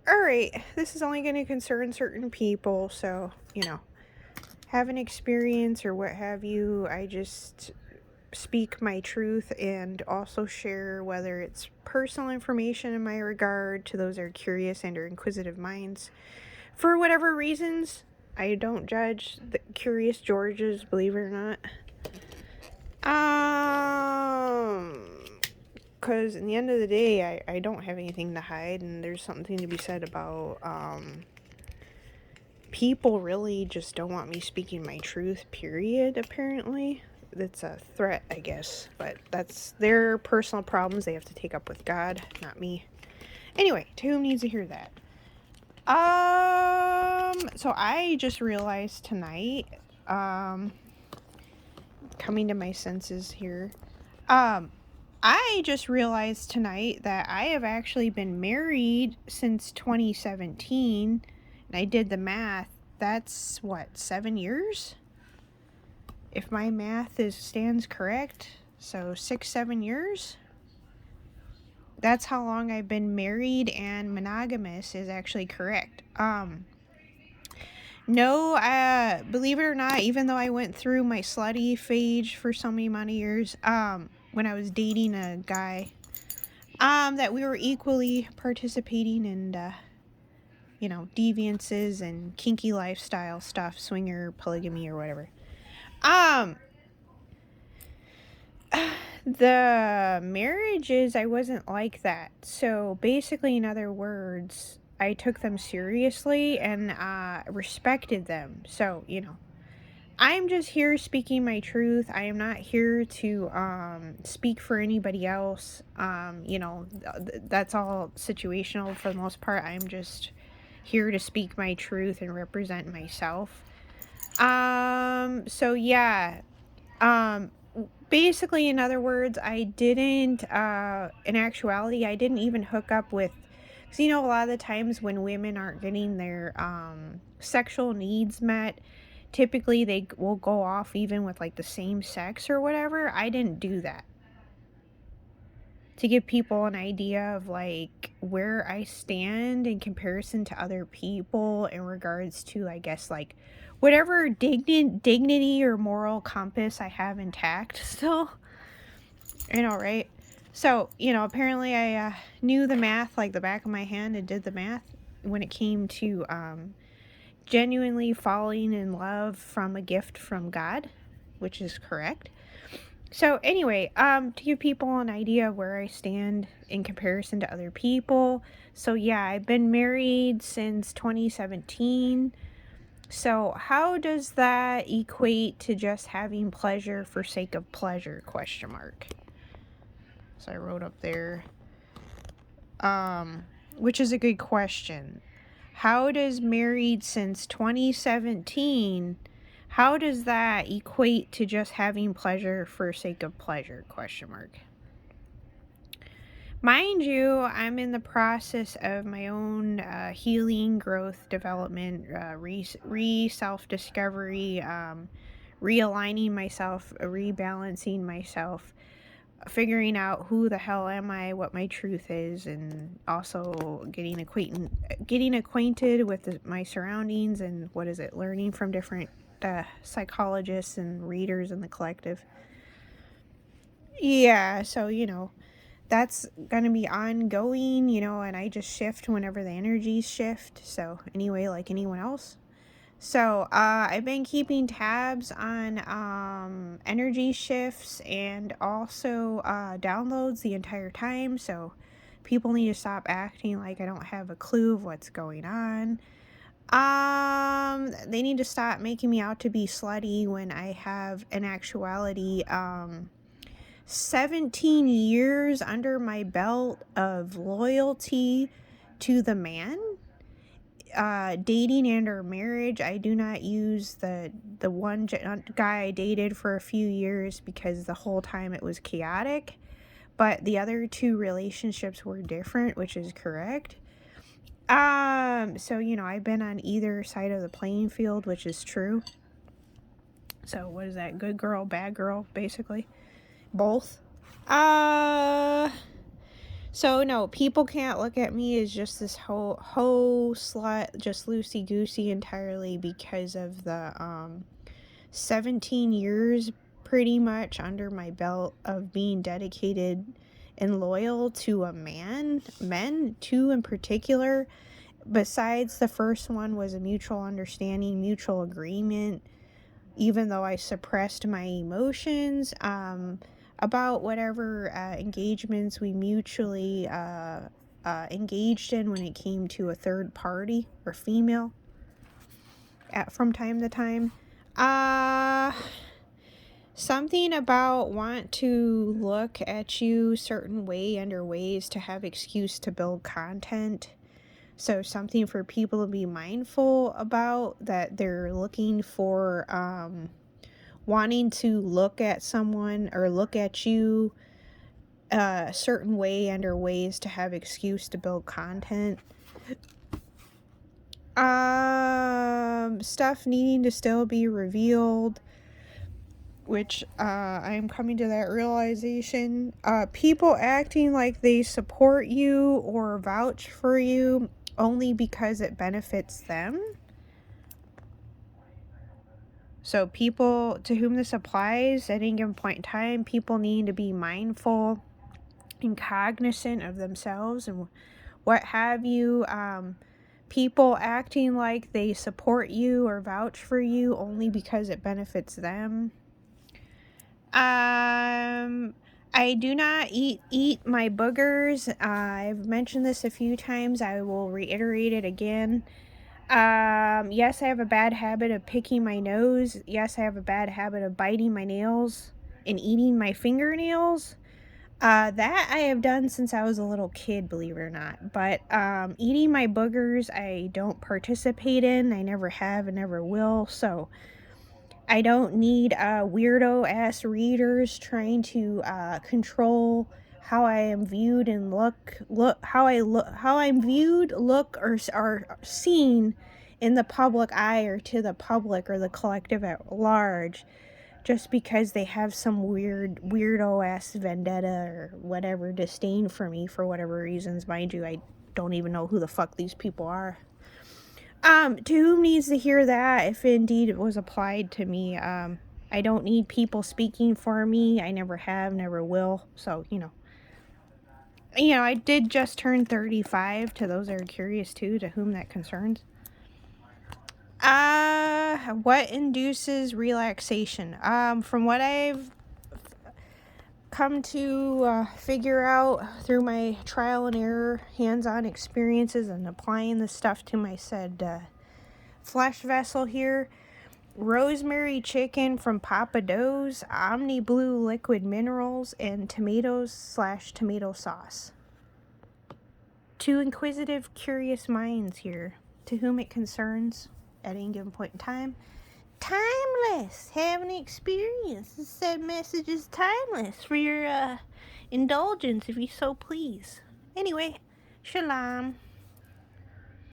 Alright, this is only going to concern certain people, so, have an experience or what have you. I just speak my truth and also share whether it's personal information in my regard to those that are curious and or inquisitive minds. For whatever reasons, I don't judge the curious Georges, believe it or not. Because in the end of the day, I don't have anything to hide, and there's something to be said about, people really just don't want me speaking my truth, period, apparently. That's a threat, I guess, but that's their personal problems they have to take up with God, not me. Anyway, to whom needs to hear that? So I just realized tonight, coming to my senses here, I just realized tonight that I have actually been married since 2017, and I did the math. That's, 7 years? If my math stands correct, so 6-7 years? That's how long I've been married, and monogamous is actually correct. No, believe it or not, even though I went through my slutty phase for so many years, when I was dating a guy, that we were equally participating in, deviances and kinky lifestyle stuff, swinger, polygamy, or whatever. The marriages, I wasn't like that. So basically, in other words, I took them seriously and respected them. So, I'm just here speaking my truth. I am not here to speak for anybody else. That's all situational for the most part. I'm just here to speak my truth and represent myself. So yeah. Basically, in other words, I didn't, in actuality, I didn't even hook up with, because, a lot of the times when women aren't getting their sexual needs met, typically they will go off even with like the same sex or whatever. I didn't do that. To give people an idea of like where I stand in comparison to other people in regards to, I guess, like whatever dignity or moral compass I have intact still. Right? So, apparently I knew the math like the back of my hand and did the math when it came to genuinely falling in love from a gift from God, which is correct. So anyway, to give people an idea of where I stand in comparison to other people. So yeah, I've been married since 2017. So how does that equate to just having pleasure for sake of pleasure, ? So I wrote up there, which is a good question. How does married since 2017, how does that equate to just having pleasure for sake of pleasure, ? Mind you, I'm in the process of my own healing, growth, development, self-discovery, realigning myself, rebalancing myself, figuring out who the hell am I, what my truth is, and also getting acquainted with my surroundings and learning from different psychologists and readers in the collective. Yeah, so that's gonna be ongoing, and I just shift whenever the energies shift. So anyway, like anyone else. So I've been keeping tabs on energy shifts and also downloads the entire time. So people need to stop acting like I don't have a clue of what's going on. They need to stop making me out to be slutty when I have, in actuality, 17 years under my belt of loyalty to the man. Dating and or marriage, I do not use the one guy I dated for a few years because the whole time it was chaotic, but the other two relationships were different, which is correct. So I've been on either side of the playing field, which is true. So what is that? Good girl, bad girl, basically. Both. So no, people can't look at me as just this whole slut, just loosey goosey entirely because of the 17 years pretty much under my belt of being dedicated and loyal to a man, men, two in particular. Besides, the first one was a mutual understanding, mutual agreement, even though I suppressed my emotions about whatever engagements we mutually engaged in when it came to a third party or female from time to time. Something about want to look at you certain way under ways to have excuse to build content. So something for people to be mindful about, that they're looking for wanting to look at someone or look at you a certain way under ways to have excuse to build content. Stuff needing to still be revealed, which I'm coming to that realization. People acting like they support you or vouch for you only because it benefits them. So people to whom this applies at any given point in time, people need to be mindful and cognizant of themselves and what have you. People acting like they support you or vouch for you only because it benefits them. I do not eat my boogers. I've mentioned this a few times. I will reiterate it again. Yes, I have a bad habit of picking my nose. Yes, I have a bad habit of biting my nails and eating my fingernails. That I have done since I was a little kid, believe it or not. But eating my boogers, I don't participate in. I never have and never will. So I don't need weirdo ass readers trying to control how I am viewed and how I'm viewed, look, or are seen in the public eye or to the public or the collective at large, just because they have some weirdo ass vendetta or whatever disdain for me for whatever reasons. Mind you, I don't even know who the fuck these people are. To whom needs to hear that, if indeed it was applied to me? I don't need people speaking for me. I never have, never will. So, I did just turn 35, to those that are curious too, to whom that concerns. What induces relaxation? From what I've come to figure out through my trial and error, hands-on experiences, and applying the stuff to my said flesh vessel here, rosemary chicken from Papa Do's, Omni Blue liquid minerals, and tomatoes/tomato sauce. Two inquisitive, curious minds here, to whom it concerns at any given point in time. Timeless, having experience. The said message is timeless for your indulgence, if you so please. Anyway, shalom.